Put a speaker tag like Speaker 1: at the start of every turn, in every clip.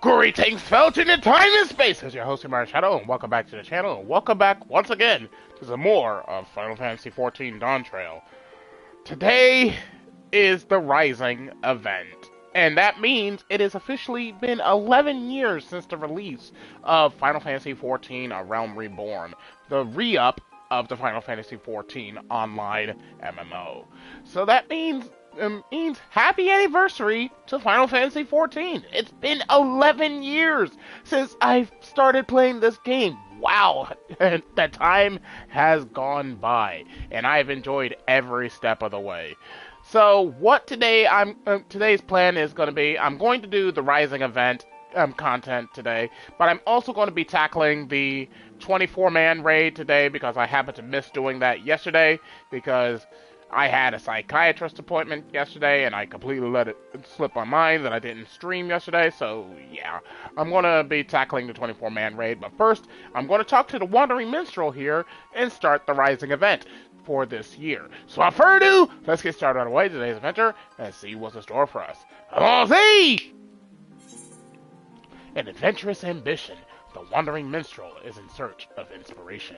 Speaker 1: Greetings, felt in time and space. As your host, TheAmariaShadow, and welcome back to the channel, and welcome back once again to some more of Final Fantasy XIV Dawntrail. Today is the Rising event, and that means it has officially been 11 years since the release of Final Fantasy XIV: A Realm Reborn, the re-up of the Final Fantasy XIV Online MMO. So that means happy anniversary to Final Fantasy XIV. It's been 11 years since I started playing this game. Wow, that time has gone by, and I've enjoyed every step of the way. So what today's plan is going to be, I'm going to do the Rising event content today, but I'm also going to be tackling the 24-man raid today because I happened to miss doing that yesterday because I had a psychiatrist appointment yesterday, and I completely let it slip my mind that I didn't stream yesterday, so yeah. I'm going to be tackling the 24-man raid, but first, I'm going to talk to the Wandering Minstrel here and start the Rising event for this year. So without further ado, let's get started on the way to today's adventure and see what's in store for us. Come on, see! An adventurous ambition, the Wandering Minstrel is in search of inspiration.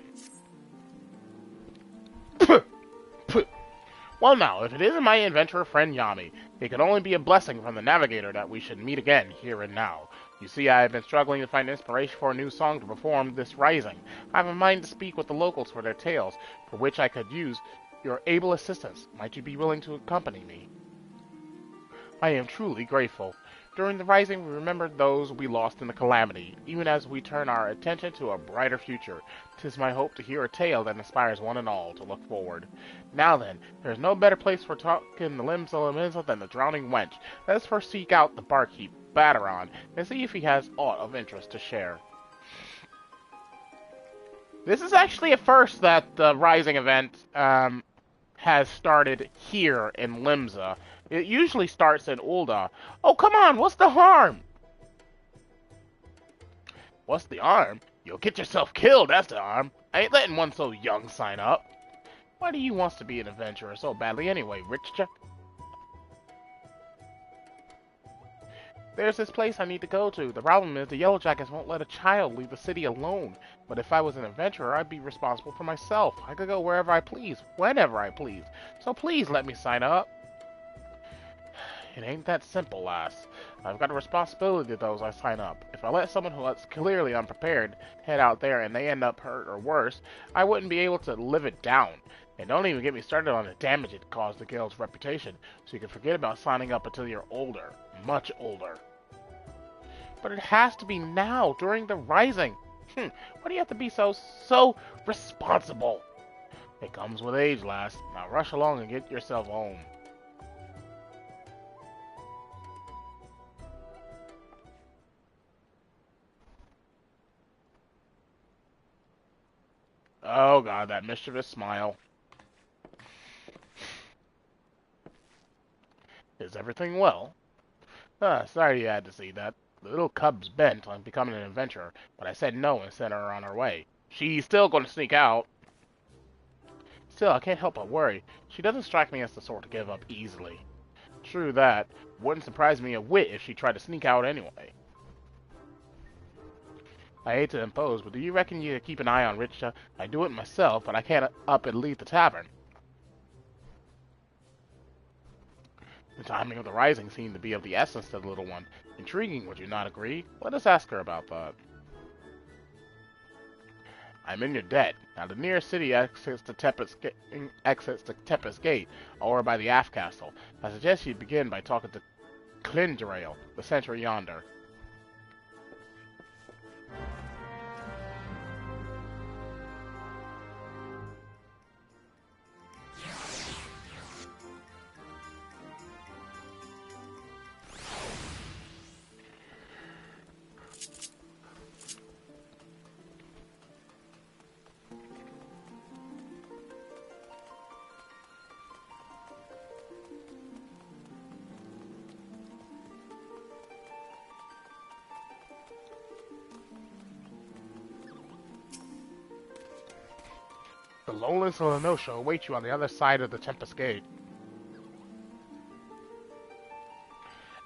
Speaker 1: Well now, if it isn't my adventurer friend Yami, it could only be a blessing from the Navigator that we should meet again here and now. You see, I have been struggling to find inspiration for a new song to perform this Rising. I have a mind to speak with the locals for their tales, for which I could use your able assistance. Might you be willing to accompany me? I am truly grateful. During the Rising, we remembered those we lost in the calamity, even as we turn our attention to a brighter future. 'Tis my hope to hear a tale that inspires one and all to look forward. Now then, there is no better place for talking the limbs of Lamizza than the Drowning Wench. Let us first seek out the barkeep, Bateron, and see if he has aught of interest to share. This is actually a first that the Rising event has started here in Limsa. It usually starts in Ul'dah. Oh, come on, what's the harm? What's the harm? You'll get yourself killed, that's the harm. I ain't letting one so young sign up. Why do you want to be an adventurer so badly anyway, Richard? There's this place I need to go to. The problem is the Yellow Jackets won't let a child leave the city alone. But if I was an adventurer, I'd be responsible for myself. I could go wherever I please, whenever I please. So please let me sign up. It ain't that simple, lass. I've got a responsibility to those I sign up. If I let someone who is clearly unprepared head out there and they end up hurt or worse, I wouldn't be able to live it down. And don't even get me started on the damage it caused the guild's reputation, so you can forget about signing up until you're older. Much older. But it has to be now, during the Rising. Why do you have to be so responsible? It comes with age, lass. Now rush along and get yourself home. Oh god, that mischievous smile. Is everything well? Sorry you had to see that. The little cub's bent on becoming an adventurer, but I said no and sent her on her way. She's still going to sneak out. Still, I can't help but worry. She doesn't strike me as the sort to give up easily. True that. Wouldn't surprise me a whit if she tried to sneak out anyway. I hate to impose, but do you reckon you could keep an eye on Richa? I do it myself, but I can't up and leave the tavern. The timing of the Rising seemed to be of the essence to the little one. Intriguing, would you not agree? Let us ask her about that. I'm in your debt. Now the nearest city exits the Tempest Gate, or by the Aft Castle. I suggest you begin by talking to Dawntrail, the sentry yonder. The lowlands of Lenosha await you on the other side of the Tempest Gate.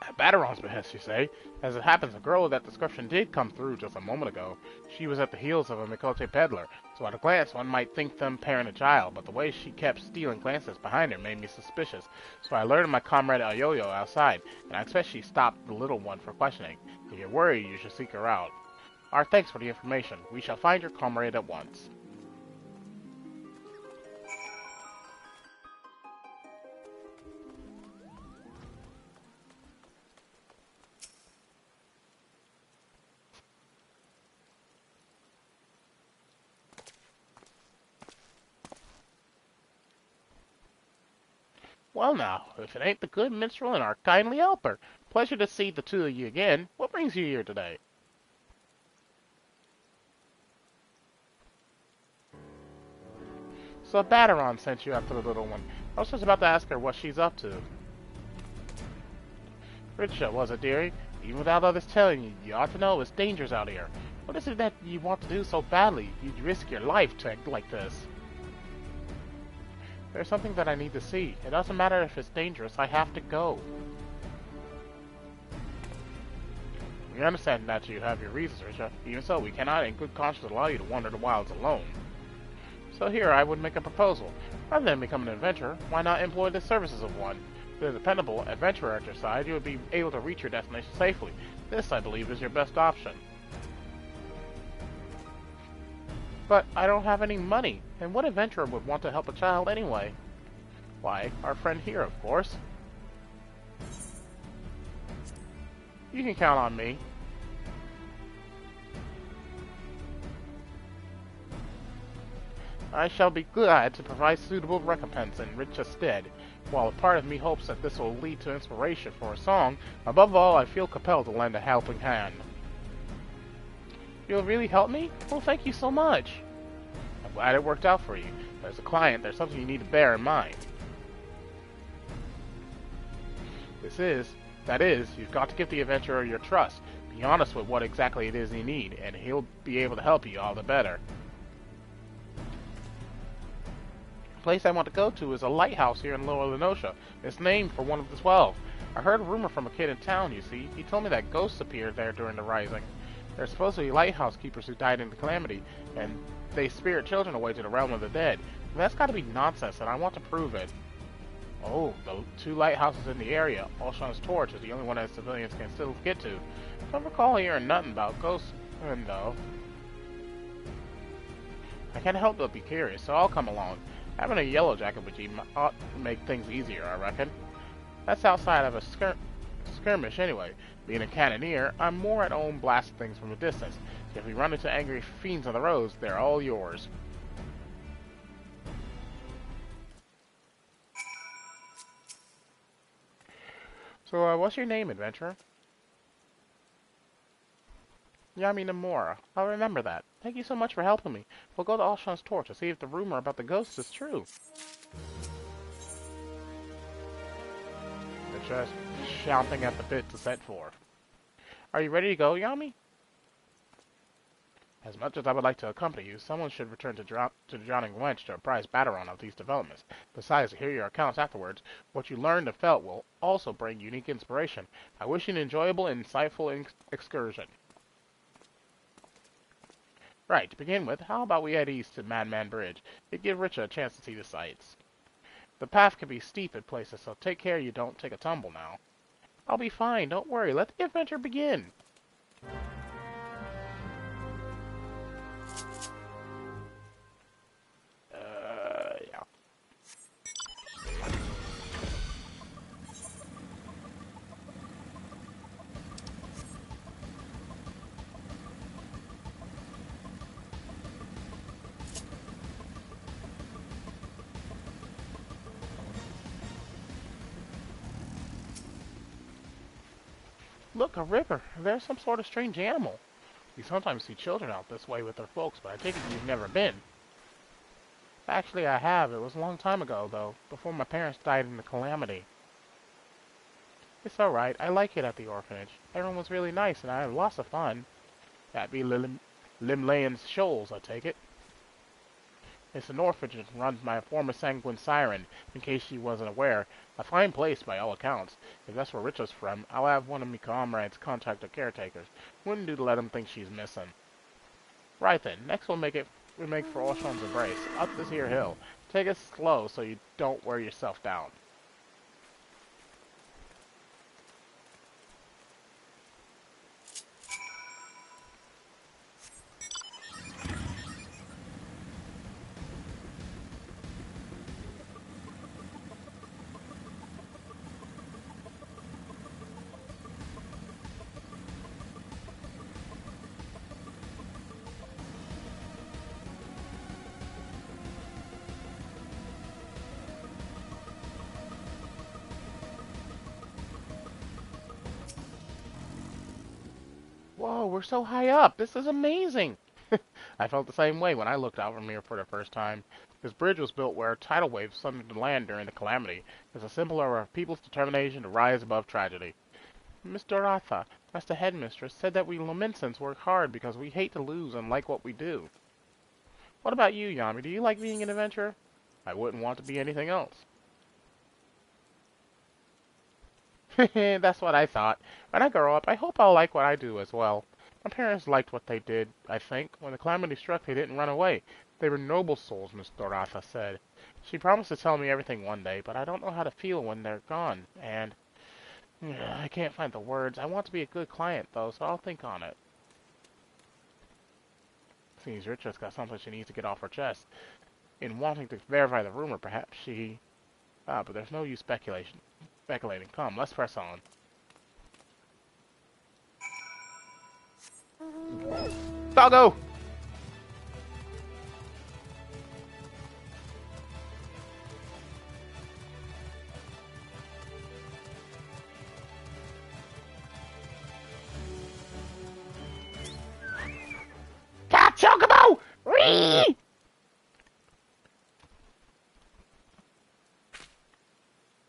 Speaker 1: At Battaron's behest, you say? As it happens, a girl with that description did come through just a moment ago. She was at the heels of a Mikote peddler, so at a glance one might think them parent and child, but the way she kept stealing glances behind her made me suspicious. So I alerted my comrade Ayoyo outside, and I expect she stopped the little one for questioning. If you're worried, you should seek her out. Our thanks for the information. We shall find your comrade at once. Well now, if it ain't the good minstrel and our kindly helper. Pleasure to see the two of you again. What brings you here today? So Battaron sent you after the little one. I was just about to ask her what she's up to. Richa, was it, dearie? Even without others telling you, you ought to know it's dangerous out here. What is it that you want to do so badly? You'd risk your life to act like this. There's something that I need to see. It doesn't matter if it's dangerous, I have to go. We understand that you have your reasons, Richa. Even so, we cannot in good conscience allow you to wander the wilds alone. So here, I would make a proposal. Rather than become an adventurer, why not employ the services of one? With a dependable adventurer at your side, you would be able to reach your destination safely. This, I believe, is your best option. But I don't have any money, and what adventurer would want to help a child anyway? Why, our friend here, of course. You can count on me. I shall be glad to provide suitable recompense in Richa's stead. While a part of me hopes that this will lead to inspiration for a song, above all I feel compelled to lend a helping hand. You'll really help me? Well, thank you so much. I'm glad it worked out for you. As a client, there's something you need to bear in mind. That is, you've got to give the adventurer your trust. Be honest with what exactly it is you need, and he'll be able to help you all the better. The place I want to go to is a lighthouse here in Lower Lenosha. It's named for one of the 12. I heard a rumor from a kid in town, you see. He told me that ghosts appeared there during the rising. They're supposed to be lighthouse keepers who died in the calamity, and they spirit children away to the realm of the dead. And that's got to be nonsense, and I want to prove it. Oh, the 2 lighthouses in the area. Alshon's Torch is the only one that civilians can still get to. Don't recall hearing nothing about ghosts, though. I can't help but be curious, so I'll come along. Having a yellow jacket with you ought to make things easier, I reckon. That's outside of a skirmish anyway. Being a cannoneer, I'm more at home blasting things from a distance. If we run into angry fiends on the roads, they're all yours. So, what's your name, adventurer? Yami Nomura. I'll remember that. Thank you so much for helping me. We'll go to Alshon's Torch to see if the rumor about the ghosts is true. They're just chomping at the bit to set forth. Are you ready to go, Yami? As much as I would like to accompany you, someone should return to the Drowning Wench to apprise Battaron of these developments. Besides, to hear your accounts afterwards, what you learned and felt will also bring unique inspiration. I wish you an enjoyable and insightful excursion. Right, to begin with, how about we head east to Madman Bridge? It'd give Richa a chance to see the sights. The path can be steep at places, so take care you don't take a tumble now. I'll be fine, don't worry, let the adventure begin. Yeah. Look, a river. There's some sort of strange animal. We sometimes see children out this way with their folks, but I take it you've never been. Actually, I have. It was a long time ago, though, before my parents died in the calamity. It's alright. I like it at the orphanage. Everyone was really nice, and I had lots of fun. That'd be Limlayon's Shoals, I take it. It's an orphanage run by a former sanguine siren, in case she wasn't aware. A fine place by all accounts. If that's where Richo's from, I'll have one of me comrades contact the caretakers. Wouldn't do to let 'em think she's missing. Right then, next we make for Oshon's embrace, up this here hill. Take it slow so you don't wear yourself down. Whoa, we're so high up. This is amazing. I felt the same way when I looked out from here for the first time. This bridge was built where tidal waves thundered to land during the calamity. It's a symbol of our people's determination to rise above tragedy. Miss Doratha, that's the headmistress, said that we Lamencents work hard because we hate to lose and like what we do. What about you, Yami? Do you like being an adventurer? I wouldn't want to be anything else. That's what I thought. When I grow up, I hope I'll like what I do as well. My parents liked what they did, I think. When the calamity struck, they didn't run away. They were noble souls, Miss Doratha said. She promised to tell me everything one day, but I don't know how to feel when they're gone, and I can't find the words. I want to be a good client, though, so I'll think on it. Seems Richa's got something she needs to get off her chest. In wanting to verify the rumor, perhaps she... but there's no use speculating. Come, let's press on. Doggo! Cat Chocobo! Whee!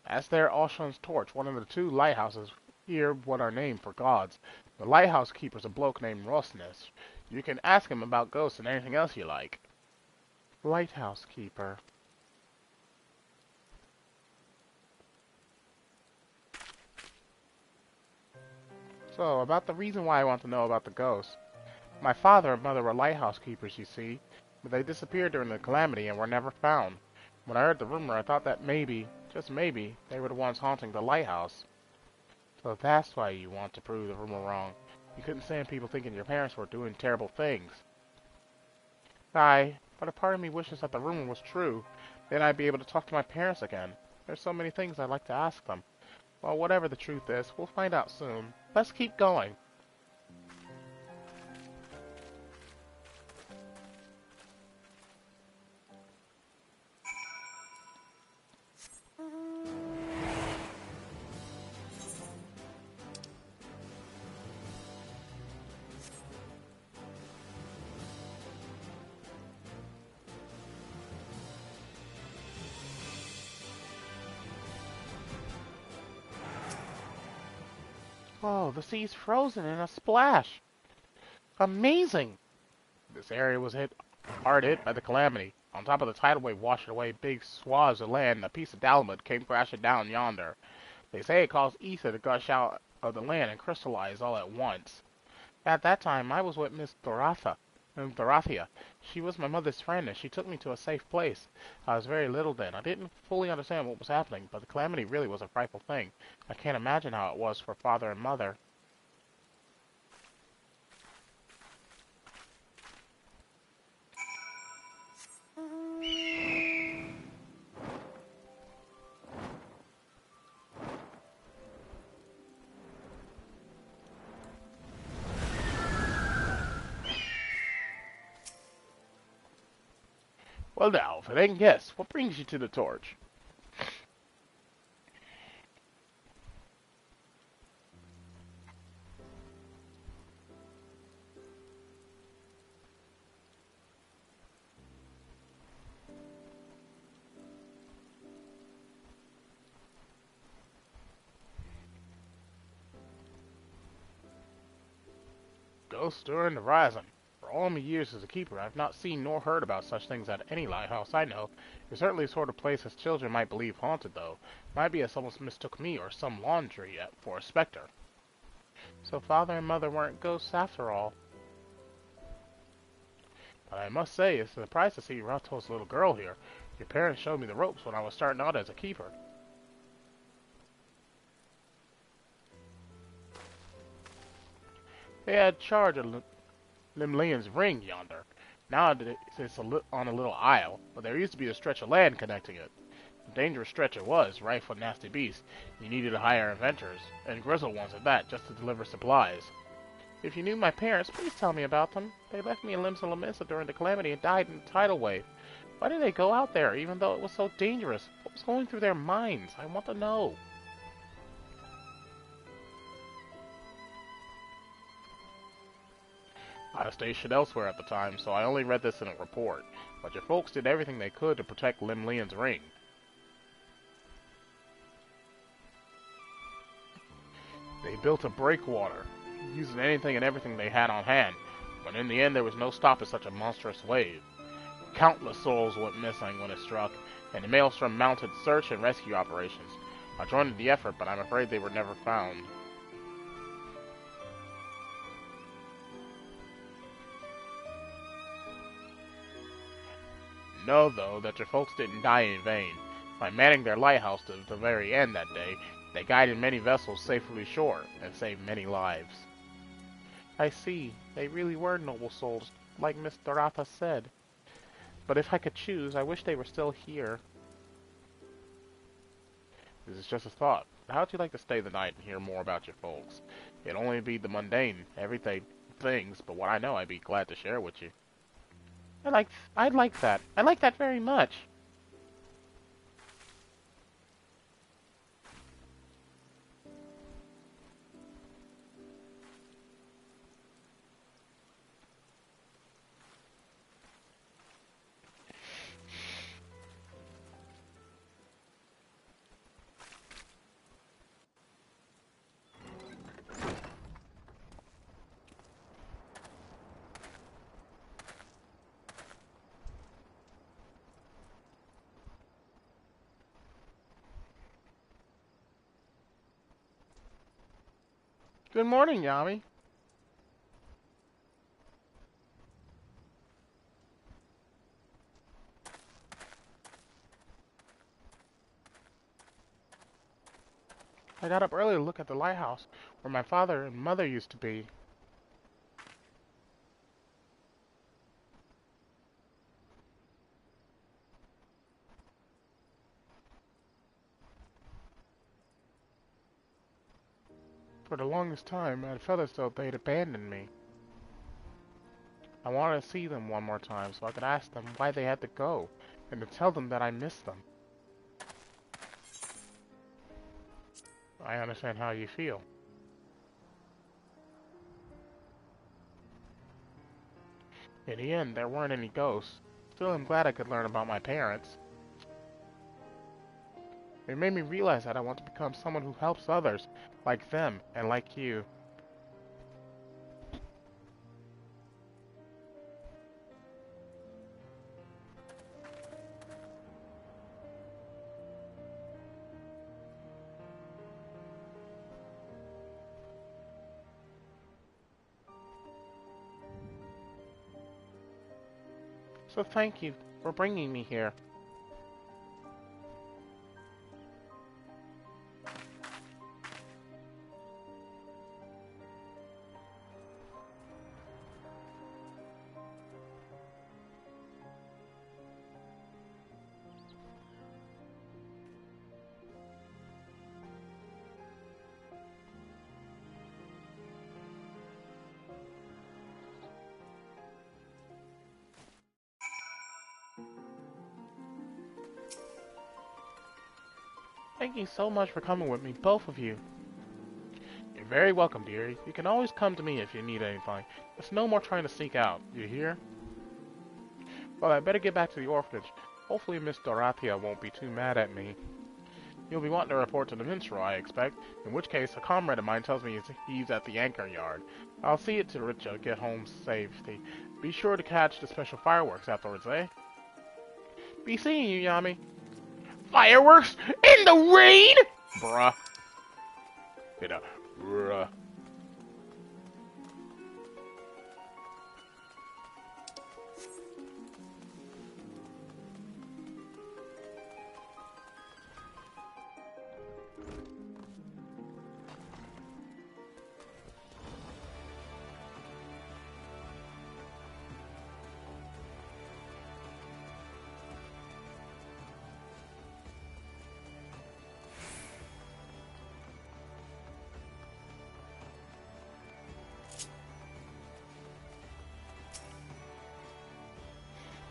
Speaker 1: As there, Oshon's torch, one of the two lighthouses here, what are named for gods. The lighthouse keeper's a bloke named Rosnes. You can ask him about ghosts and anything else you like. Lighthouse keeper. So, about the reason why I want to know about the ghosts. My father and mother were lighthouse keepers, you see, but they disappeared during the calamity and were never found. When I heard the rumor, I thought that maybe, just maybe, they were the ones haunting the lighthouse. So that's why you want to prove the rumor wrong. You couldn't stand people thinking your parents were doing terrible things. Aye, but a part of me wishes that the rumor was true. Then I'd be able to talk to my parents again. There's so many things I'd like to ask them. Well, whatever the truth is, we'll find out soon. Let's keep going. Oh, the sea's frozen in a splash. Amazing! This area was hard hit by the calamity. On top of the tidal wave washing away big swaths of land, a piece of Dalamud came crashing down yonder. They say it caused ether to gush out of the land and crystallize all at once. At that time, I was with Miss Dorathia. She was my mother's friend, and she took me to a safe place. I was very little then. I didn't fully understand what was happening, but the calamity really was a frightful thing. I can't imagine how it was for father and mother. Well now, if it ain't guess, what brings you to the torch? Ghosts during the rising. For all my years as a keeper, I've not seen nor heard about such things at any lighthouse I know. It's certainly the sort of place as children might believe haunted, though. Might be as someone mistook me or some laundry for a specter. So father and mother weren't ghosts after all. But I must say, it's a surprise to see Rato's little girl here. Your parents showed me the ropes when I was starting out as a keeper. They had charge of Limlian's ring yonder. Now it's on a little isle, but there used to be a stretch of land connecting it. A dangerous stretch it was, rife with nasty beasts. You needed to hire inventors, and grizzled ones at that, just to deliver supplies. If you knew my parents, please tell me about them. They left me in Limsa Lamisa during the calamity and died in the tidal wave. Why did they go out there, even though it was so dangerous? What was going through their minds? I want to know. I was stationed elsewhere at the time, so I only read this in a report. But your folks did everything they could to protect Limlian's ring. They built a breakwater, using anything and everything they had on hand, but in the end there was no stopping such a monstrous wave. Countless souls went missing when it struck, and the Maelstrom mounted search and rescue operations. I joined in the effort, but I'm afraid they were never found. Know, though, that your folks didn't die in vain. By manning their lighthouse to the very end that day, they guided many vessels safely ashore and saved many lives. I see. They really were noble souls, like Miss Dorotha said. But if I could choose, I wish they were still here. This is just a thought. How'd you like to stay the night and hear more about your folks? It'd only be the mundane, everyday things, but what I know I'd be glad to share with you. I'd like that. I like that very much. Good morning, Yami. I got up early to look at the lighthouse, where my father and mother used to be. For the longest time, I felt as though they'd abandoned me. I wanted to see them one more time so I could ask them why they had to go, and to tell them that I missed them. I understand how you feel. In the end, there weren't any ghosts. Still, I'm glad I could learn about my parents. It made me realize that I want to become someone who helps others, like them and like you. So thank you for bringing me here. Thank you so much for coming with me, both of you. You're very welcome, dearie. You can always come to me if you need anything. There's no more trying to sneak out. You hear? Well, I better get back to the orphanage. Hopefully Miss Dorothea won't be too mad at me. You'll be wanting to report to the Minstrel, I expect, in which case a comrade of mine tells me he's at the anchor yard. I'll see it to Richa get home safely. Be sure to catch the special fireworks afterwards, eh? Be seeing you, Yami. Fireworks? In the rain? Bruh. Bruh.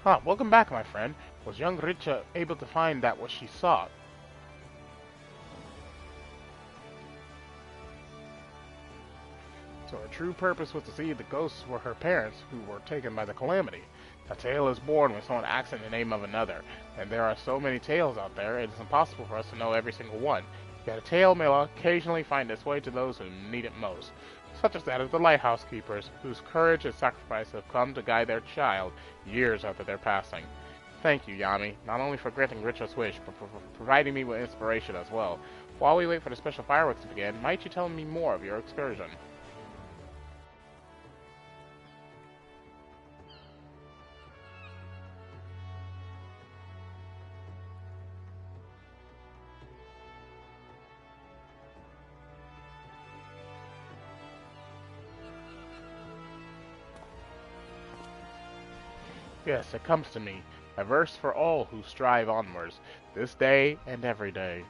Speaker 1: Huh, welcome back, my friend. Was young Richa able to find that what she sought? So her true purpose was to see the ghosts were her parents who were taken by the calamity. A tale is born when someone acts in the name of another, and there are so many tales out there, it is impossible for us to know every single one. Yet a tale may occasionally find its way to those who need it most, such as that of the lighthouse keepers, whose courage and sacrifice have come to guide their child years after their passing. Thank you, Yami, not only for granting Richo's wish, but for providing me with inspiration as well. While we wait for the special fireworks to begin, might you tell me more of your excursion? Yes, it comes to me, a verse for all who strive onwards, this day and every day.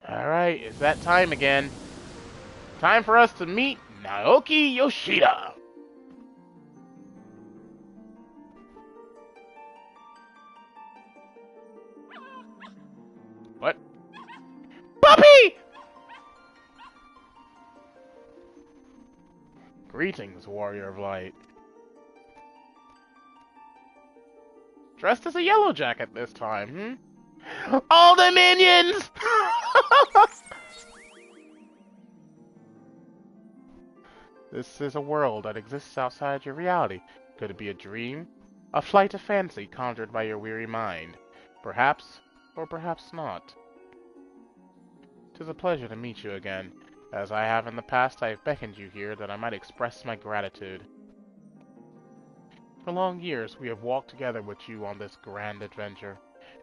Speaker 1: Alright, it's that time again. Time for us to meet Naoki Yoshida. What? Puppy! Greetings, warrior of light. Dressed as a yellow jacket this time, All the minions! This is a world that exists outside your reality. Could it be a dream? A flight of fancy conjured by your weary mind? Perhaps, or perhaps not. 'Tis a pleasure to meet you again. As I have in the past, I have beckoned you here that I might express my gratitude. For long years, we have walked together with you on this grand adventure.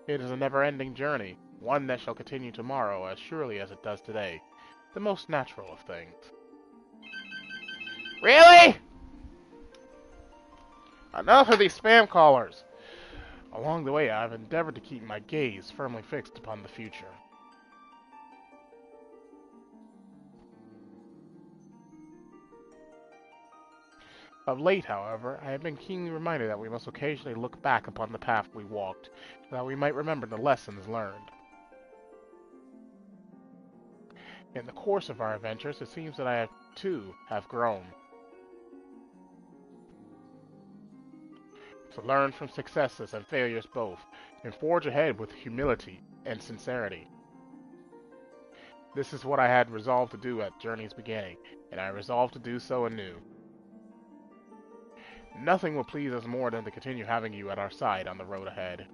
Speaker 1: It is a never-ending journey, one that shall continue tomorrow as surely as it does today. The most natural of things. Really? Enough of these spam callers! Along the way, I have endeavored to keep my gaze firmly fixed upon the future. Of late, however, I have been keenly reminded that we must occasionally look back upon the path we walked, so that we might remember the lessons learned. In the course of our adventures, it seems that I, too, have grown. To learn from successes and failures both, and forge ahead with humility and sincerity. This is what I had resolved to do at Journey's beginning, and I resolved to do so anew. Nothing will please us more than to continue having you at our side on the road ahead.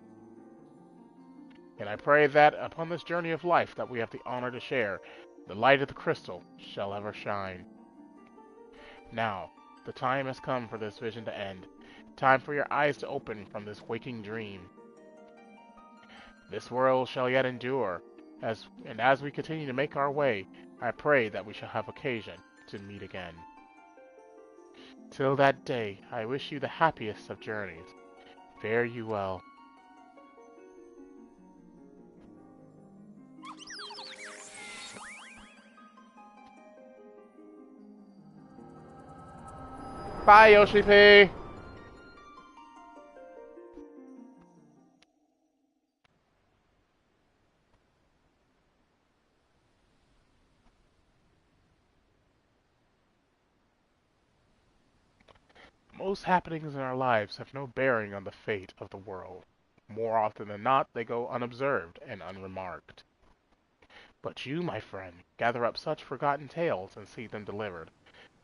Speaker 1: And I pray that, upon this journey of life that we have the honor to share, the light of the crystal shall ever shine. Now, the time has come for this vision to end. Time for your eyes to open from this waking dream. This world shall yet endure, and as we continue to make our way, I pray that we shall have occasion to meet again. Till that day, I wish you the happiest of journeys. Fare you well. Bye, Yoshi P! Most happenings in our lives have no bearing on the fate of the world. More often than not, they go unobserved and unremarked. But you, my friend, gather up such forgotten tales and see them delivered.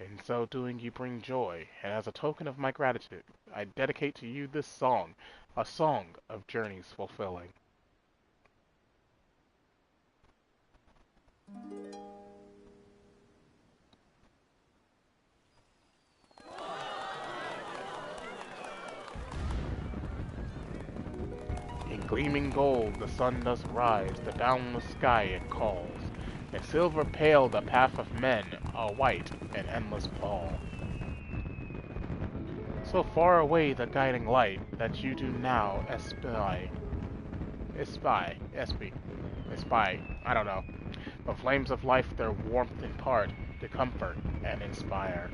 Speaker 1: In so doing, you bring joy, and as a token of my gratitude, I dedicate to you this song, a song of journeys fulfilling. In gleaming gold the sun does rise, the boundless sky it calls. In silver pale the path of men, a white and endless pall. So far away the guiding light that you do now espy, I don't know. The flames of life their warmth impart, to comfort and inspire.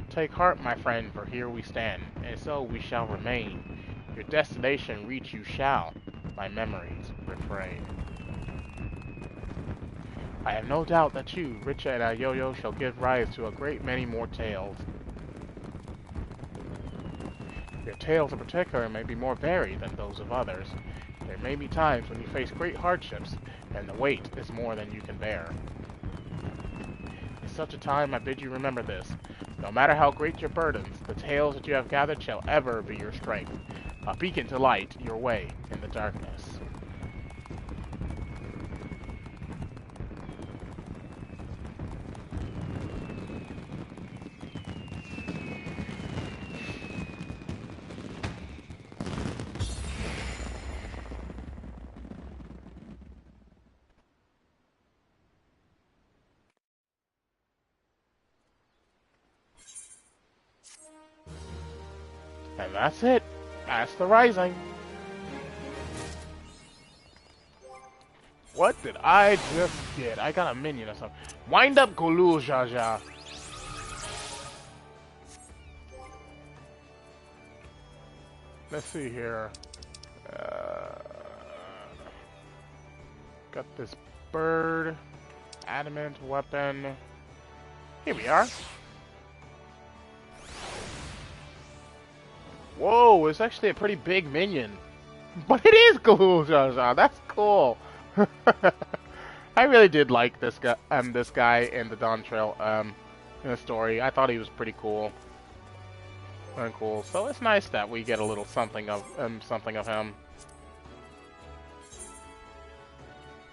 Speaker 1: Take heart, my friend, for here we stand, and so we shall remain. Your destination reach you shall, my memories refrain. I have no doubt that you, Richa and Yo-Yo, shall give rise to a great many more tales. Your tales in particular may be more varied than those of others. There may be times when you face great hardships, and the weight is more than you can bear. In such a time, I bid you remember this. No matter how great your burdens, the tales that you have gathered shall ever be your strength, a beacon to light your way in the darkness. And that's it. That's the Rising. What did I just get? I got a minion or something. Wind up Gulu Jaja. Let's see here. Got this bird. Adamant weapon. Here we are. Whoa, it's actually a pretty big minion. But it is Gulu Jaja. That's cool. I really did like this guy in the Dawntrail in the story. I thought he was pretty cool. Very cool. So it's nice that we get a little something of him.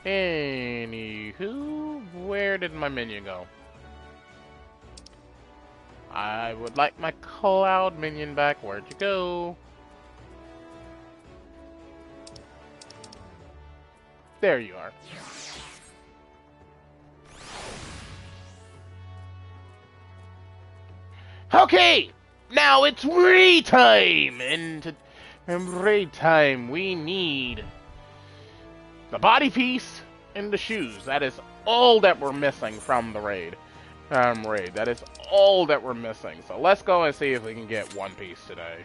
Speaker 1: Anywho, where did my minion go? I would like my cloud minion back. Where'd you go? There you are. Okay! Now it's raid time! And raid time, we need the body piece and the shoes. That is all that we're missing from the raid. That is all that we're missing. So let's go and see if we can get one piece today.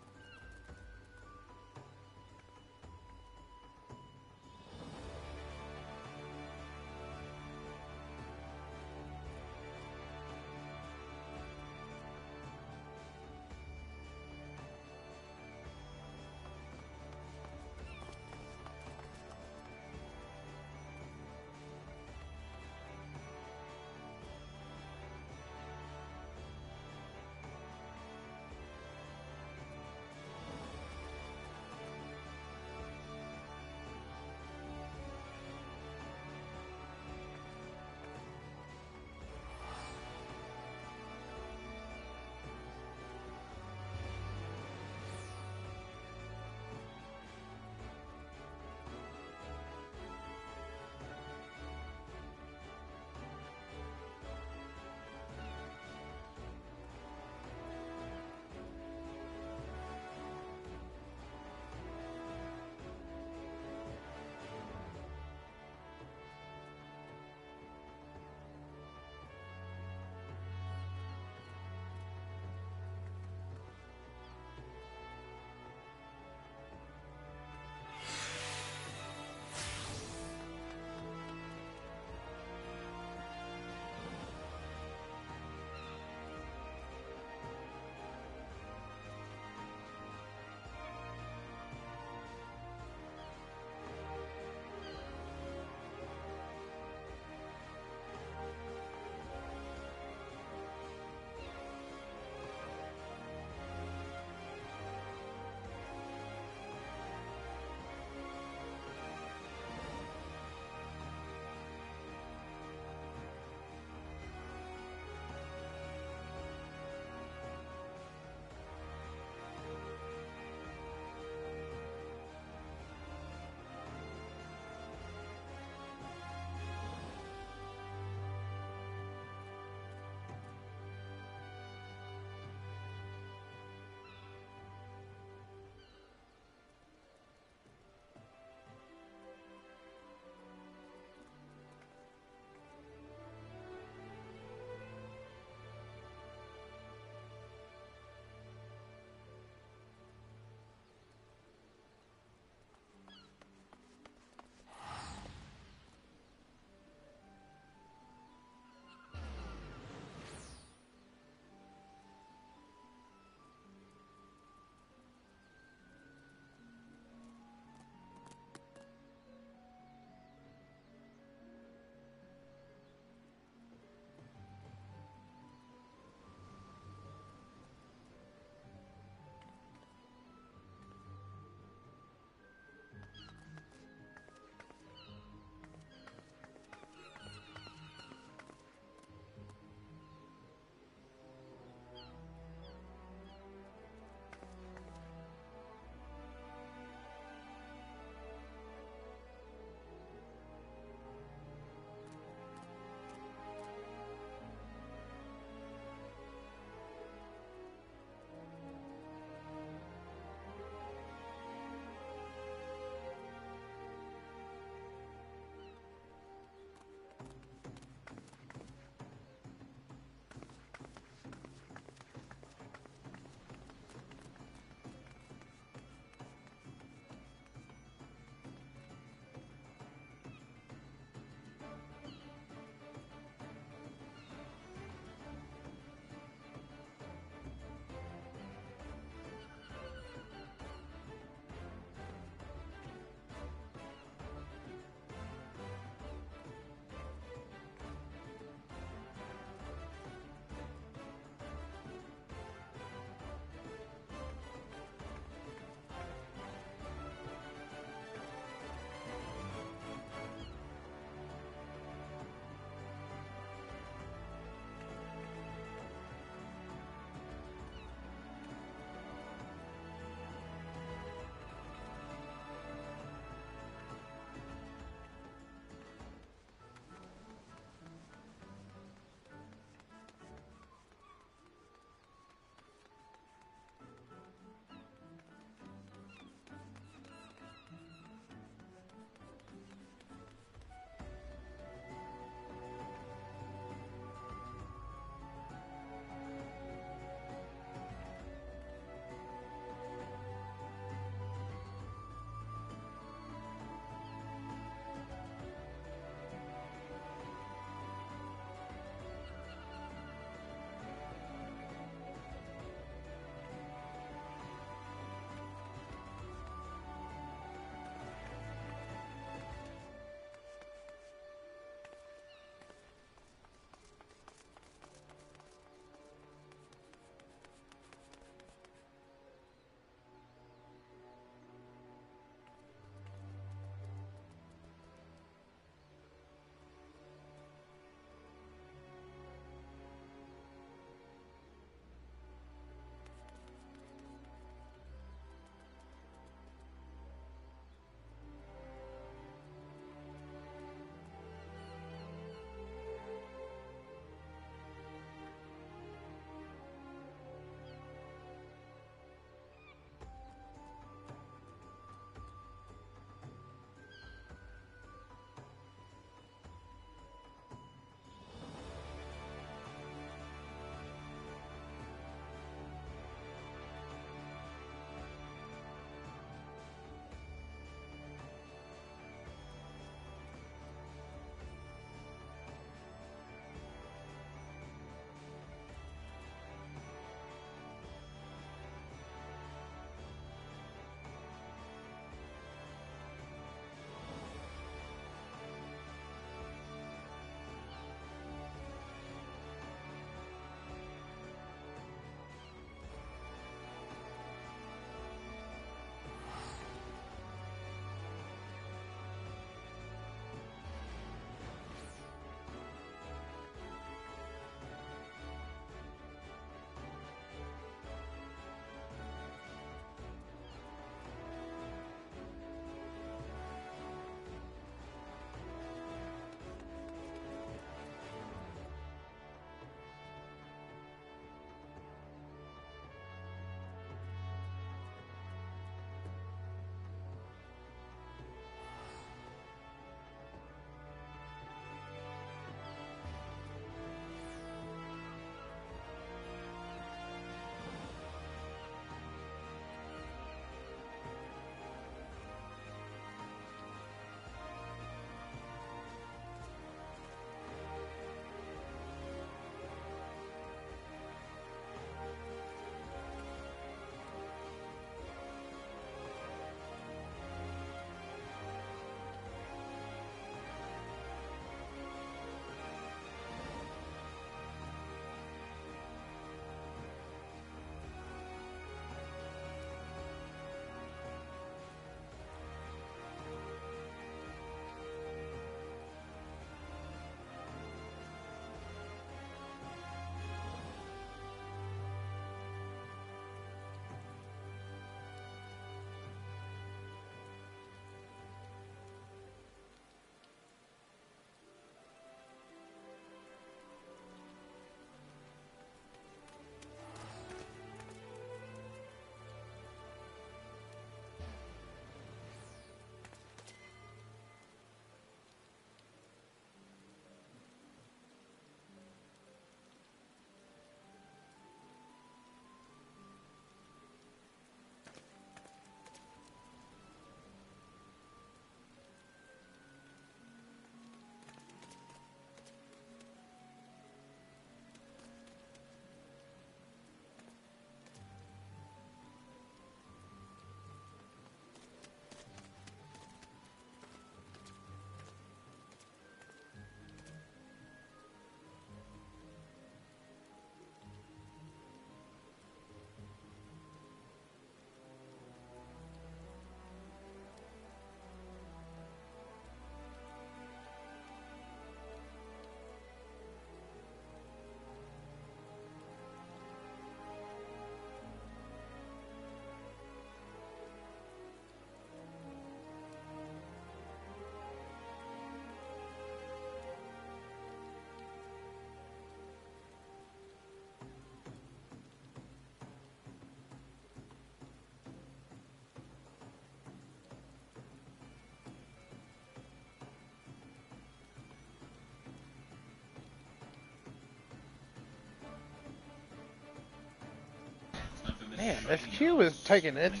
Speaker 1: This queue is taking its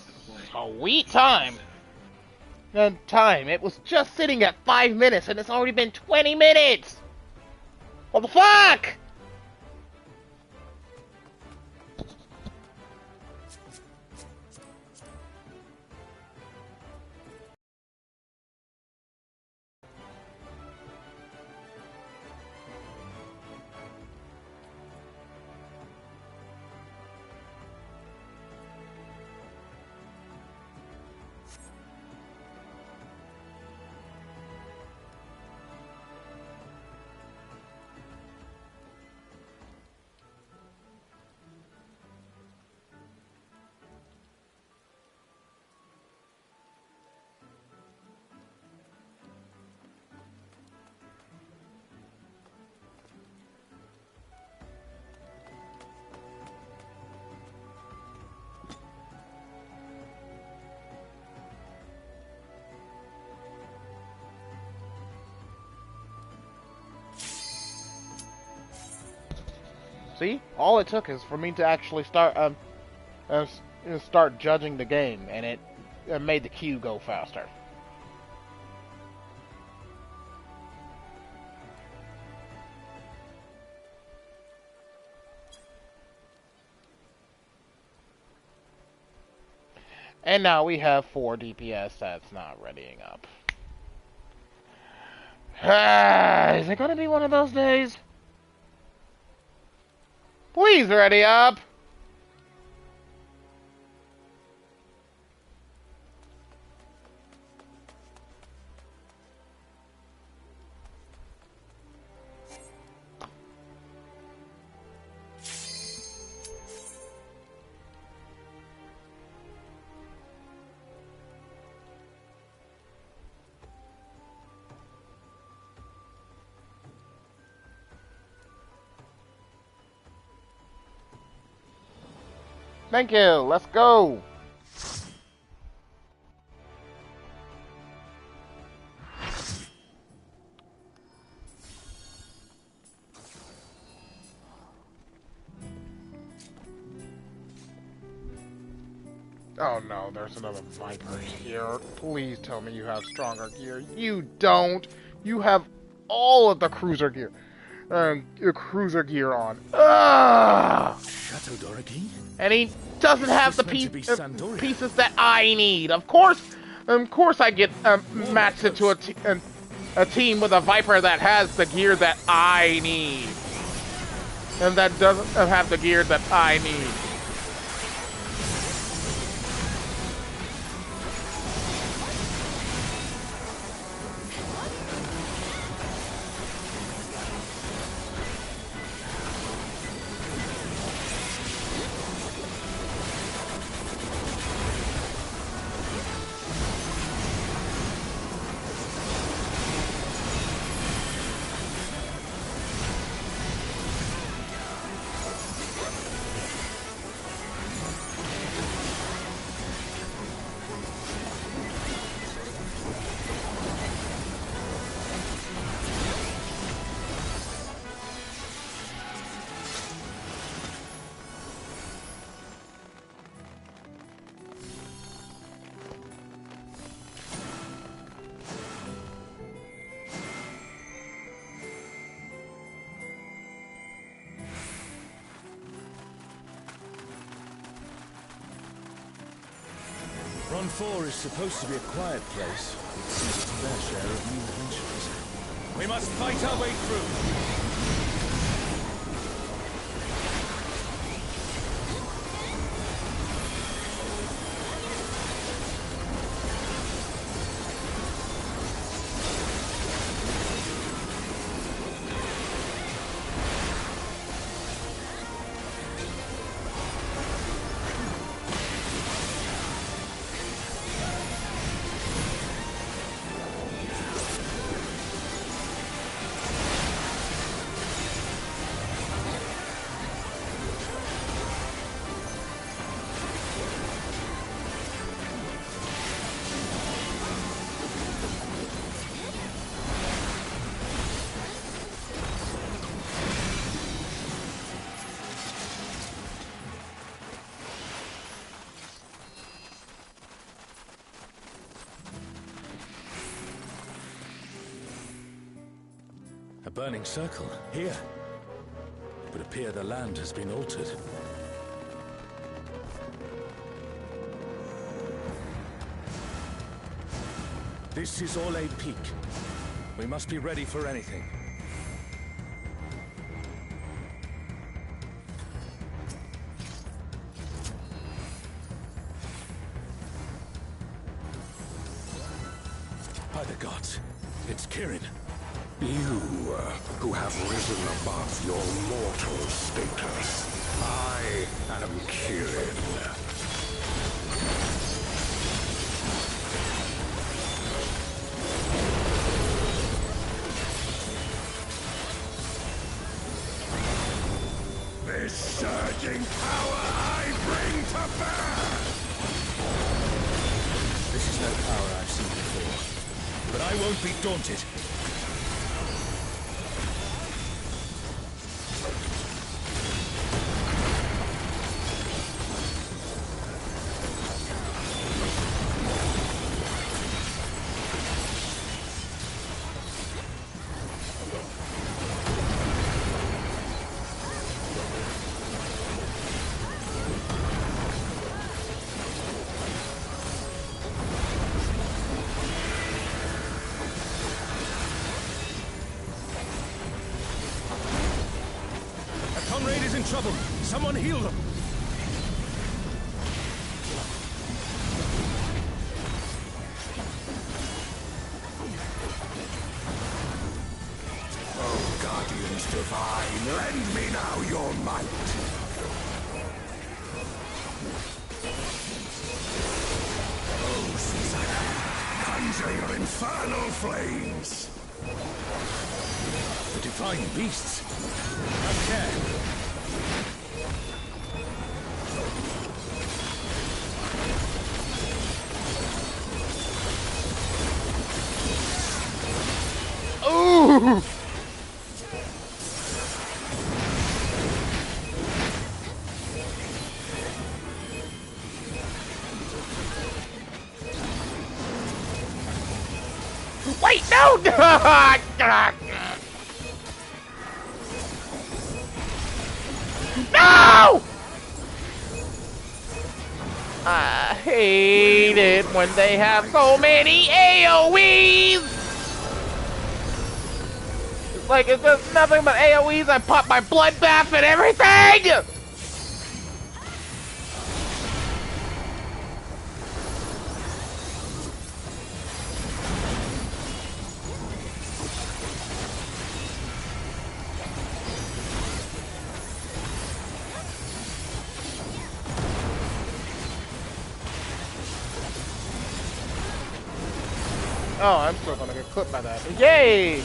Speaker 1: sweet time. It was just sitting at 5 minutes and it's already been 20 minutes! What the fuck?! See? All it took is for me to actually start judging the game, and it made the queue go faster. And now we have 4 DPS that's not readying up. Is it gonna be one of those days? Please ready up! Thank you, let's go! Oh no, there's another Viper here. Please tell me you have stronger gear. You don't! You have all of the cruiser gear. Your cruiser gear on. Ugh! And he doesn't have the pieces that I need. Of course I get matched into a team with a Viper that has the gear that I need. And that doesn't have the gear that I need.
Speaker 2: Run 4 is supposed to be a quiet place. It sees its fair share of new adventures. We must fight our way through. burning circle, here. It would appear the land has been altered. This is Orlais Peak. We must be ready for anything. By the gods, it's Kirin.
Speaker 3: You, who have risen above your mortal status. I am Kirin. This surging power I bring to bear!
Speaker 2: This is no power I've seen before, but I won't be daunted. Trouble! Someone heal them!
Speaker 3: Oh, Guardians Divine, lend me now your might! Oh, Caesar, conjure your infernal flames!
Speaker 2: The divine beasts! Have care!
Speaker 1: Ooh! Wait, no! No! I hate it when they have so many AoEs! It's like it's just nothing but AoEs. I pop my bloodbath and everything! Oh, I'm still gonna get clipped by that. Yay!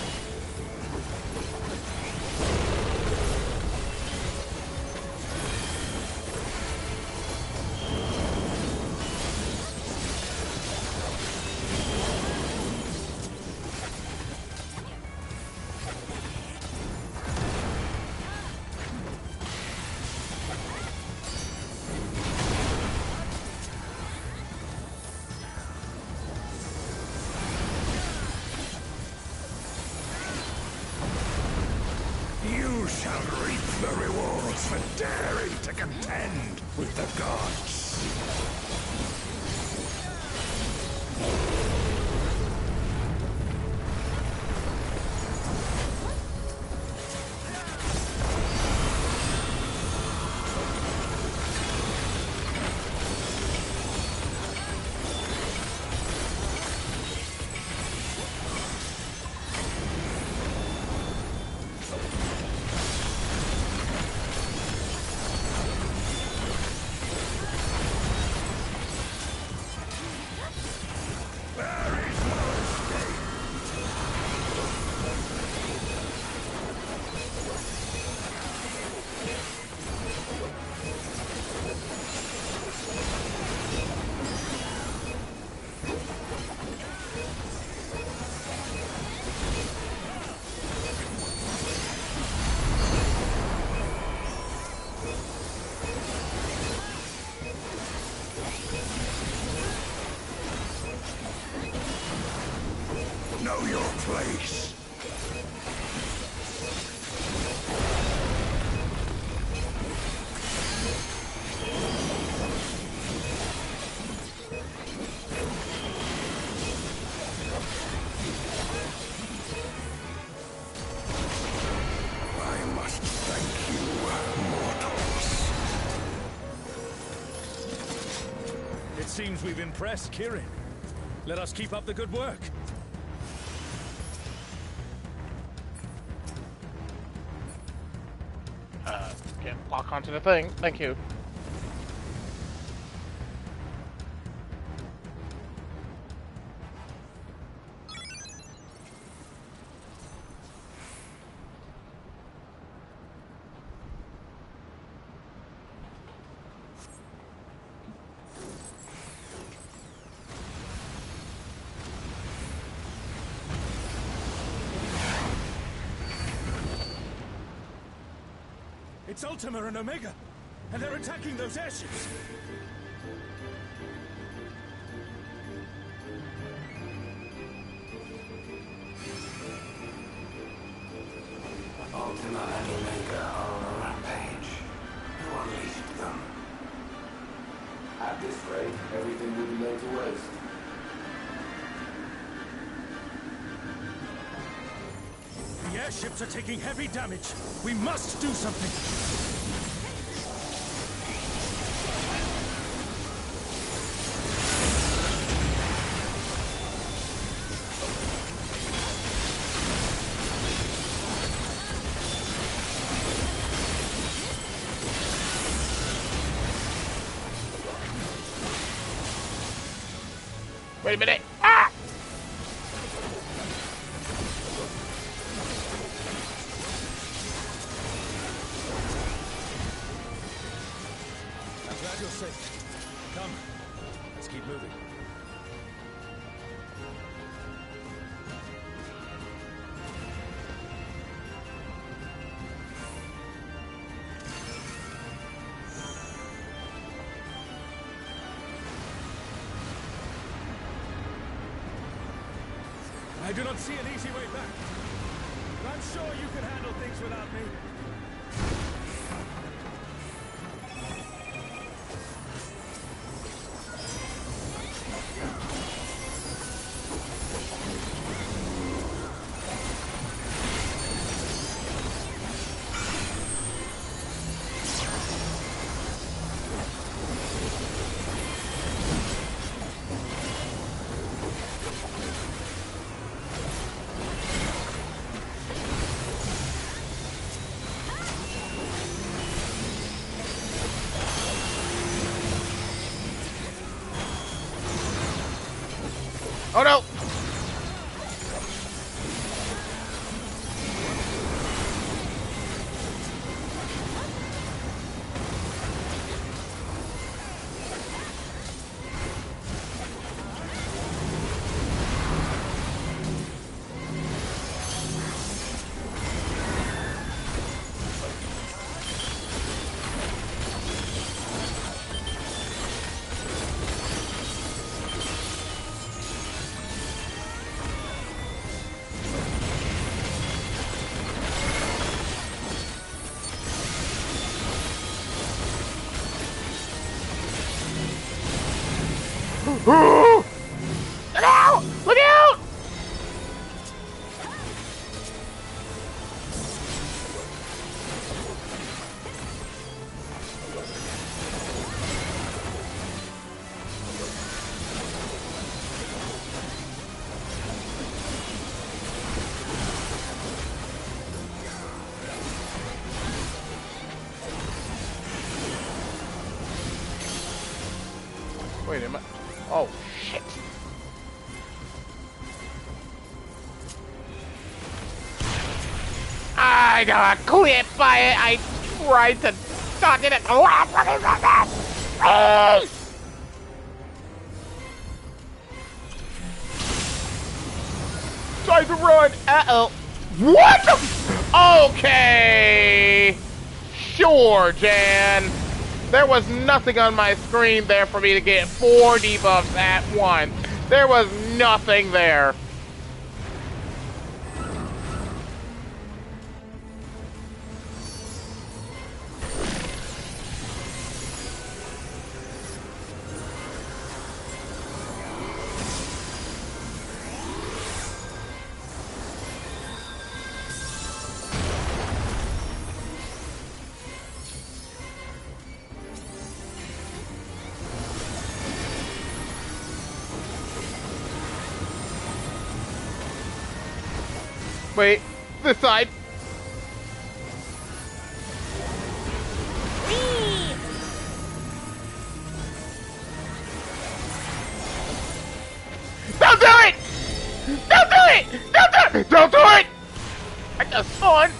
Speaker 3: You shall reap the rewards for daring to contend with the gods. Know your place.
Speaker 2: seems we've impressed Kirin. Let us keep up the good work.
Speaker 1: Can't lock onto the thing. Thank you.
Speaker 2: It's Ultima and Omega, and they're attacking those airships.
Speaker 3: Ultima and Omega are on a rampage. Who unleashed them? At this rate, everything will be laid to waste.
Speaker 2: The airships are taking heavy damage. We must do something.
Speaker 1: Wait a minute. Ah!
Speaker 2: I'm glad you're safe. Come, let's keep moving. I do not see an easy way back. But I'm sure you can handle things without me.
Speaker 1: Oh no! Look out! Look out! Wait a minute. Oh, shit. I got clipped by it. I tried to dodge it at the last fucking second. Please! Time to run. Uh-oh. What the? Okay. Sure, Jan. There was nothing on my screen there for me to get 4 debuffs at once. There was nothing there. Wait, this side. Don't do it! Don't do it! Don't do it! Don't do it! I just spawned.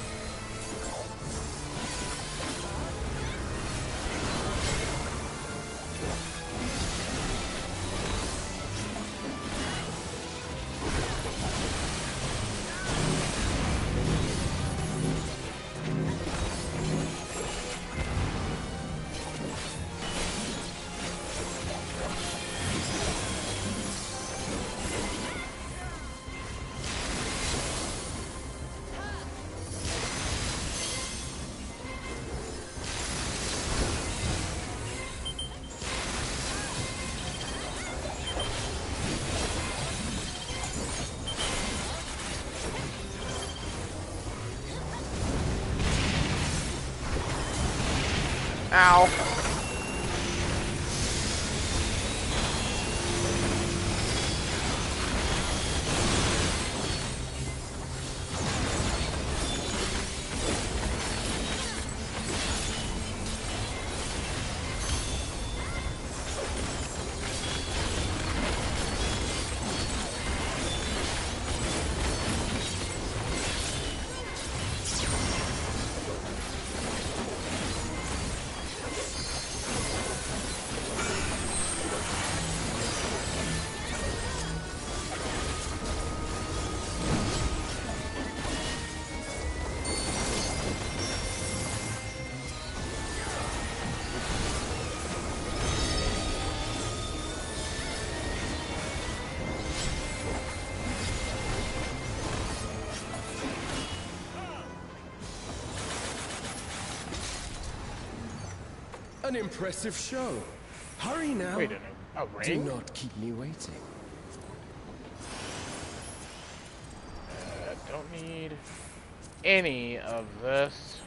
Speaker 1: Ow.
Speaker 2: An impressive show. Hurry now.
Speaker 1: Wait a minute. A
Speaker 2: Do
Speaker 1: ring?
Speaker 2: not keep me waiting.
Speaker 1: Don't need any of this.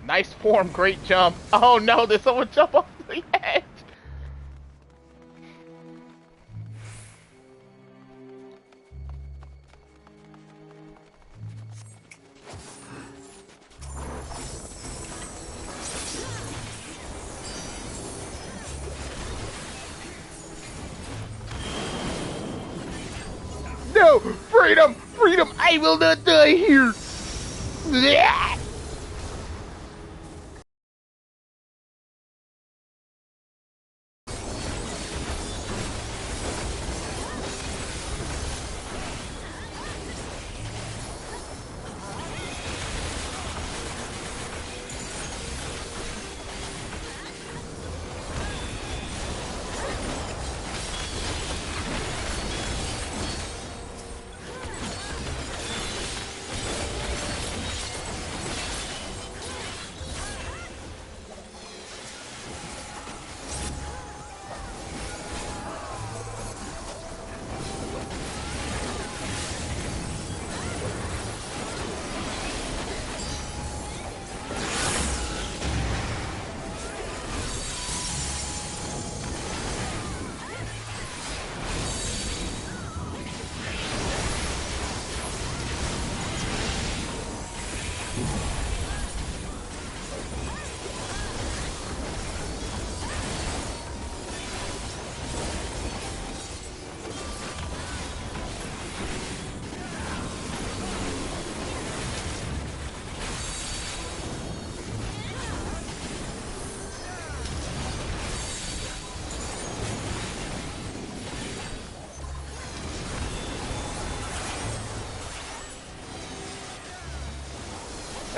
Speaker 1: Nice form, great jump. Oh no, did someone jump off the edge? No! Freedom! Freedom! I will not die here! Yeah!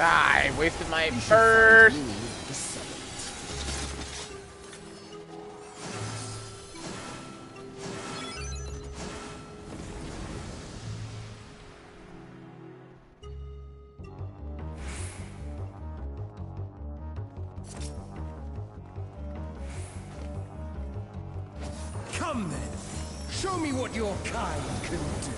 Speaker 1: Ah, I wasted my first.
Speaker 2: Come then, show me what your kind can do.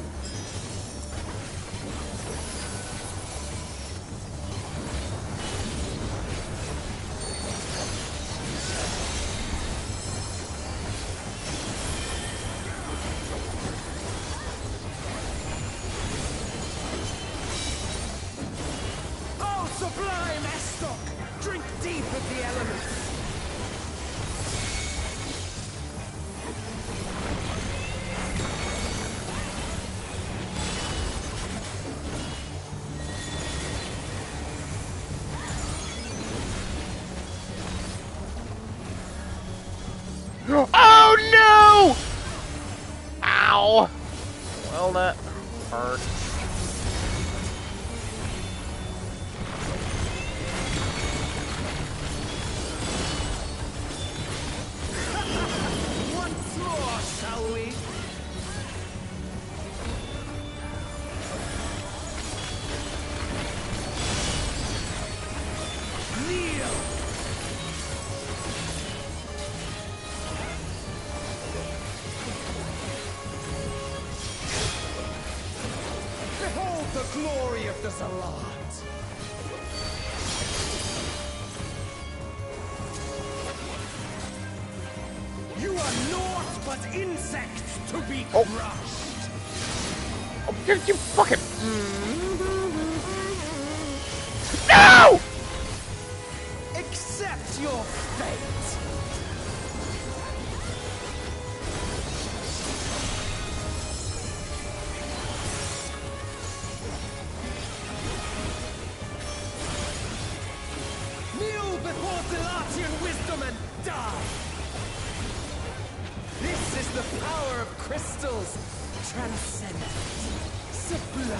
Speaker 1: Oh no! Ow! Well, that hurt.
Speaker 2: Once more, shall we? Kneel! Behold the glory of the Zalat! You are naught but insects to be crushed!
Speaker 1: Oh, you fucking... No!
Speaker 2: Accept your fate! Kneel before Zalatian wisdom and die! This is the power of crystals, transcendent, sublime.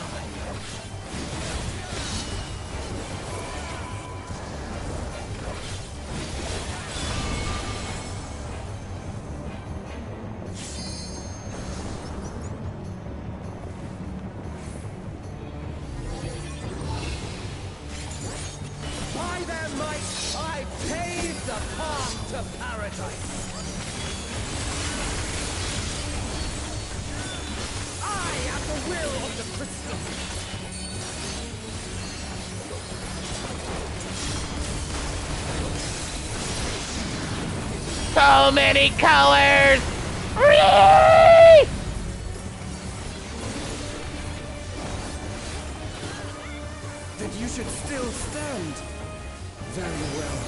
Speaker 2: By their might, I pave the path to paradise. I am the will of the crystal.
Speaker 1: So many colors! Really?
Speaker 2: That you should still stand. Very well.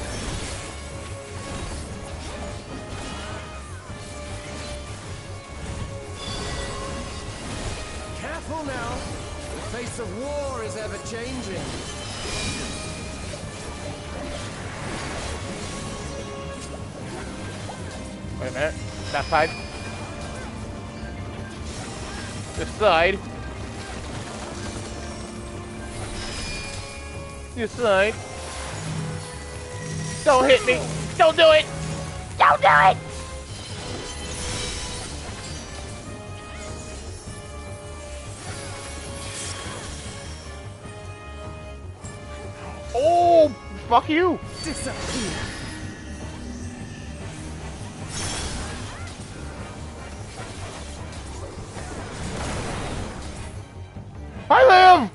Speaker 2: Careful now. The face of war is ever changing.
Speaker 1: Wait a minute. That side. This side. This side. Don't hit me. Don't do it. Don't do it. Oh, fuck you.
Speaker 2: Disappear.
Speaker 1: I live.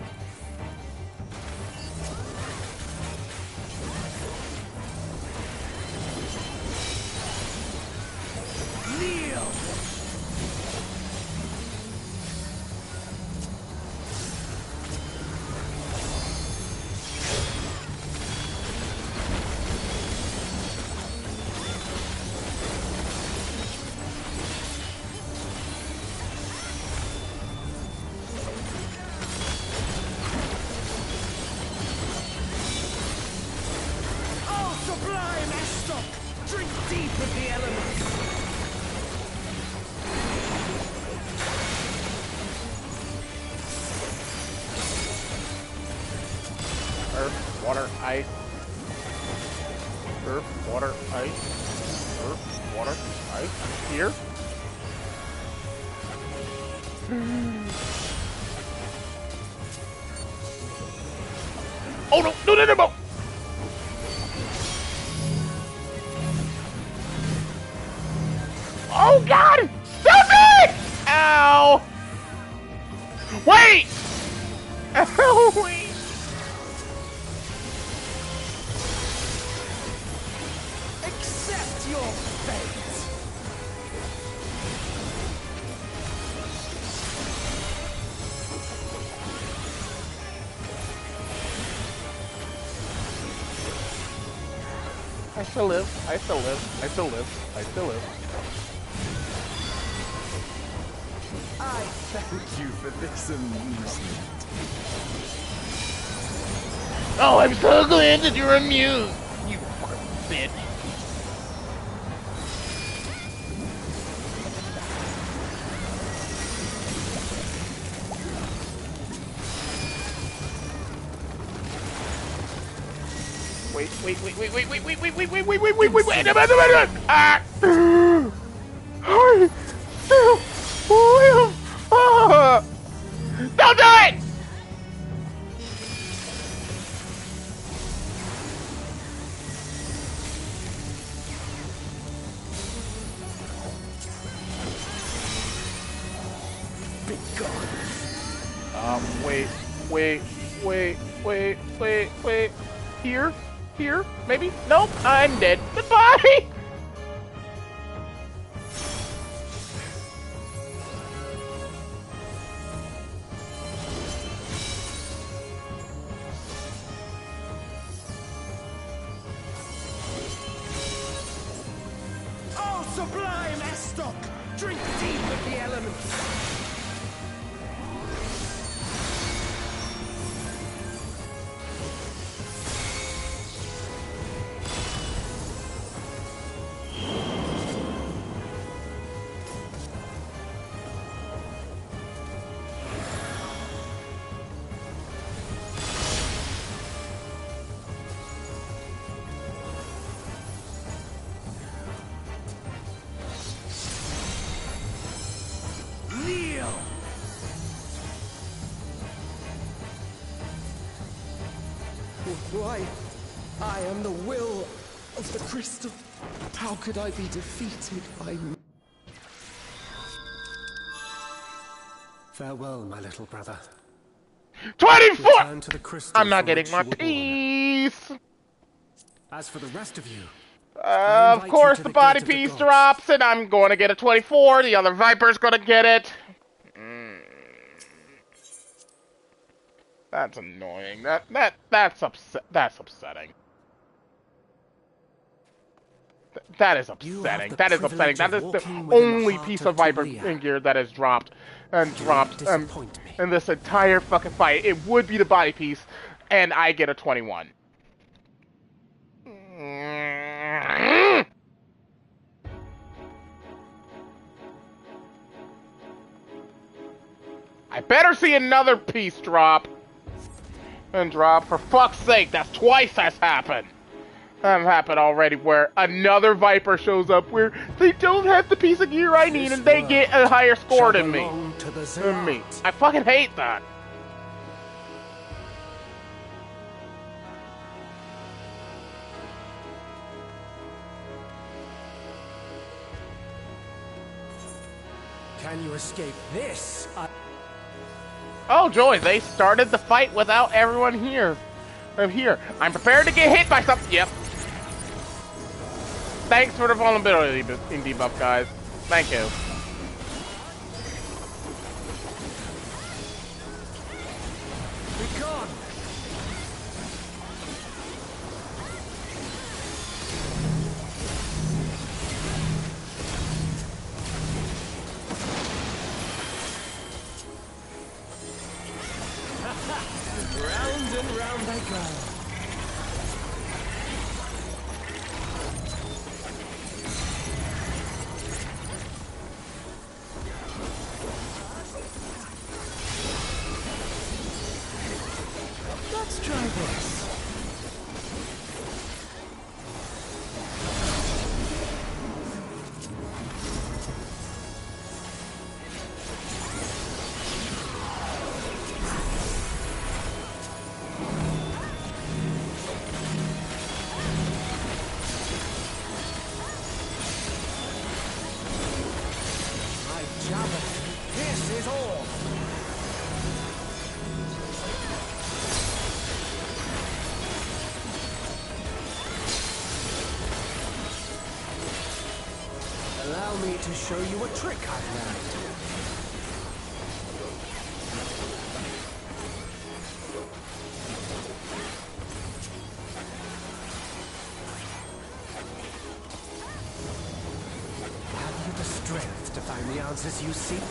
Speaker 2: Kneel. Oh, sublime Estok! Drink deep of the elements!
Speaker 1: Earth, water, ice. Earth, water, ice. Earth, water, ice. Here. Oh no! No! No! No! No! Oh God! Stop it! Ow! Wait! Ow! Wait!
Speaker 2: Accept your fate!
Speaker 1: I still live. I still live. I still live. I still live.
Speaker 2: I thank you for this amusement.
Speaker 1: Oh, I'm so glad that you're amused. You fucking bitch. a minute! Ah! I still will. Don't do it! Wait. Here, maybe? Nope, I'm dead. Goodbye!
Speaker 2: Oh, sublime Estoc! Drink deep of the elements!
Speaker 4: Why, I am the will of the crystal. How could I be defeated by me? Farewell, my little brother.
Speaker 1: 24!
Speaker 4: Return to the crystal.
Speaker 1: I'm not
Speaker 4: from
Speaker 1: getting
Speaker 4: which
Speaker 1: my
Speaker 4: you were born.
Speaker 1: piece!
Speaker 4: As for the rest of you,
Speaker 1: Of
Speaker 4: invite
Speaker 1: course
Speaker 4: you to
Speaker 1: the
Speaker 4: the
Speaker 1: body
Speaker 4: gate of the
Speaker 1: piece
Speaker 4: gods.
Speaker 1: drops, and I'm going to get a 24. The other Viper's going to get it. That's annoying. That's upsetting. That is
Speaker 4: You have
Speaker 1: upsetting.
Speaker 4: the
Speaker 1: That is upsetting.
Speaker 4: privilege
Speaker 1: That
Speaker 4: of
Speaker 1: is the
Speaker 4: walking within the
Speaker 1: only
Speaker 4: heart
Speaker 1: piece
Speaker 4: of
Speaker 1: of Viper
Speaker 4: Tomoya.
Speaker 1: in gear that has dropped
Speaker 4: disappoint me.
Speaker 1: in this entire fucking fight. It would be the body piece, and I get a 21. I better see another piece drop. And drop, for fuck's sake, that's twice that's happened. That happened already where another Viper shows up where they don't have the piece of gear I need and they get a higher score than me. I fucking hate that.
Speaker 4: Can you escape this?
Speaker 1: Oh joy, they started the fight without everyone here. I'm here. I'm prepared to get hit by something. Yep. Thanks for the vulnerability in debuff, guys. Thank you.
Speaker 4: Be gone. Round and round they go. Let's try this. This is all. Allow me to show you a trick I've learned. Have you the strength to find the answers you seek?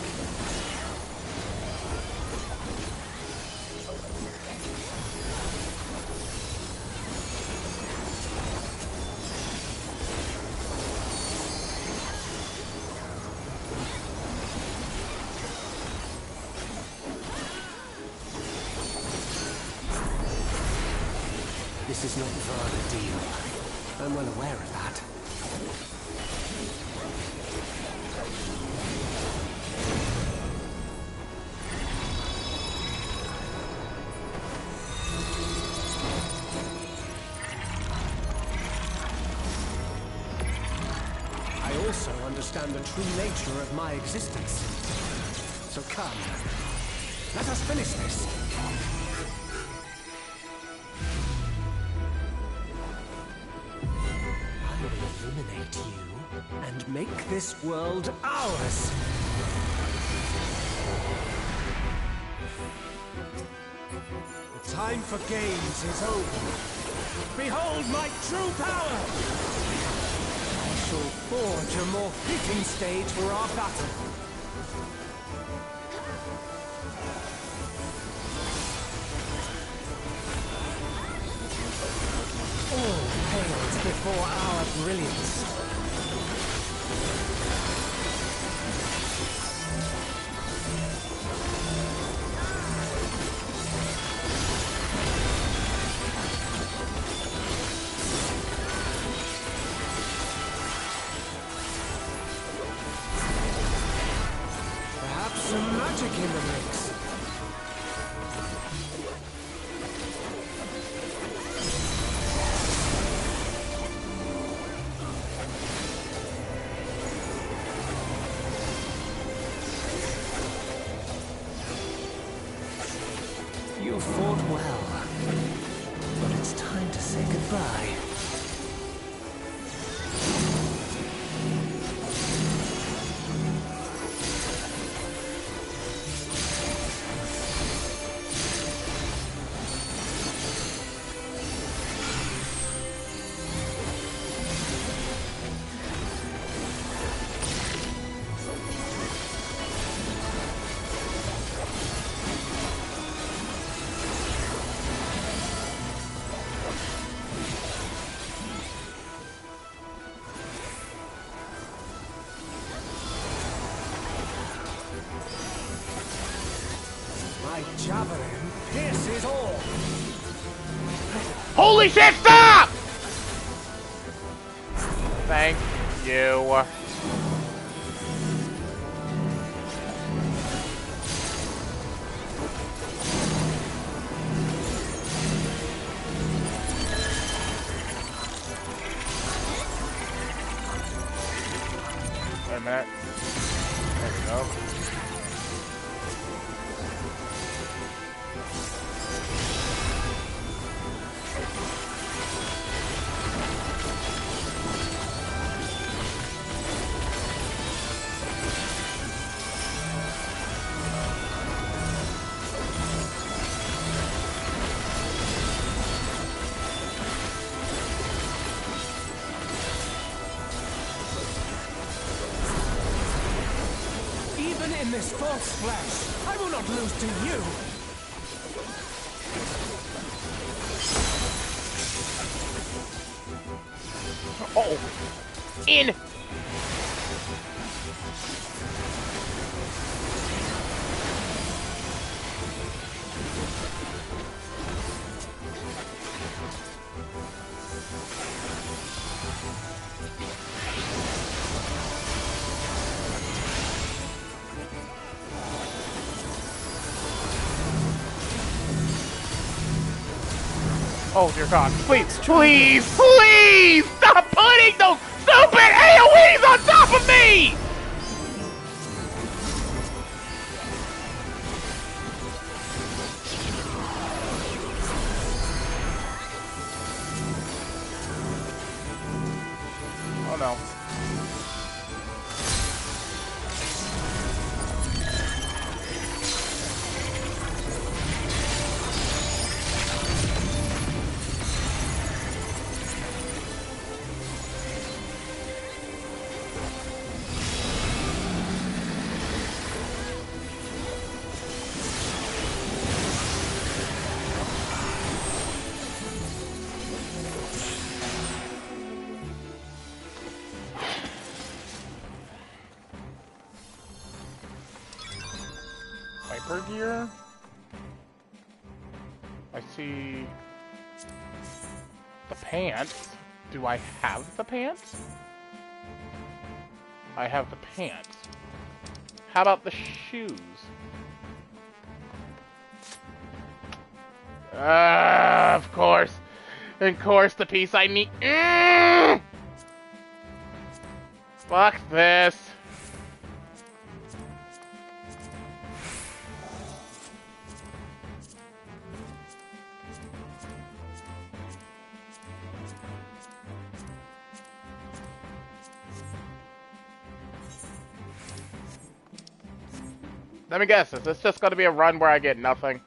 Speaker 4: This is Let's not involve a deal. I'm well aware of that. I also understand the true nature of my existence. So come, let us finish this. I will illuminate you and make this world ours. The time for games is over. Behold my true power! I shall forge a more fitting stage for our battle. All pales before our brilliance. Perhaps some magic in the mix. You fought well, but it's time to say goodbye. My javelin pierces all.
Speaker 1: Holy shit, stop! Thank you. Wait a minute. There we go.
Speaker 4: Even in this false flesh, I will not lose to you.
Speaker 1: Oh, in. Oh dear God! Please, please, please stop putting those stupid AOE's on top of me! Oh no. Hyper gear? I see pants. Do I have the pants? I have the pants. How about the shoes? Of course. Of course, the piece I need. Fuck this. Let me guess, is this just going to be a run where I get nothing?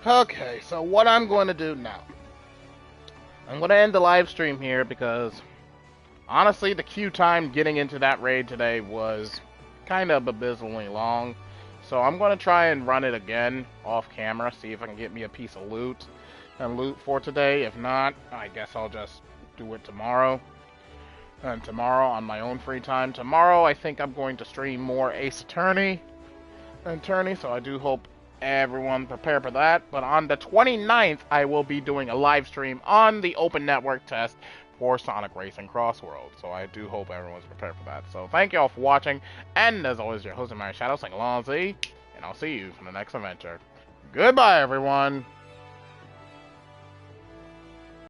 Speaker 1: Okay, so what I'm going to do now, I'm going to end the live stream here because honestly the queue time getting into that raid today was kind of abysmally long. So I'm going to try and run it again off camera, see if I can get me a piece of loot for today. If not, I guess I'll just do it tomorrow. And tomorrow on my own free time. Tomorrow I think I'm going to stream more Ace Attorney, so I do hope everyone prepare for that. But on the 29th, I will be doing a live stream on the open network test for Sonic Racing Crossworld. So I do hope everyone's prepared for that. So thank you all for watching, and as always, your host, TheAmariaShadow, saying along Z, and I'll see you for the next adventure. Goodbye, everyone!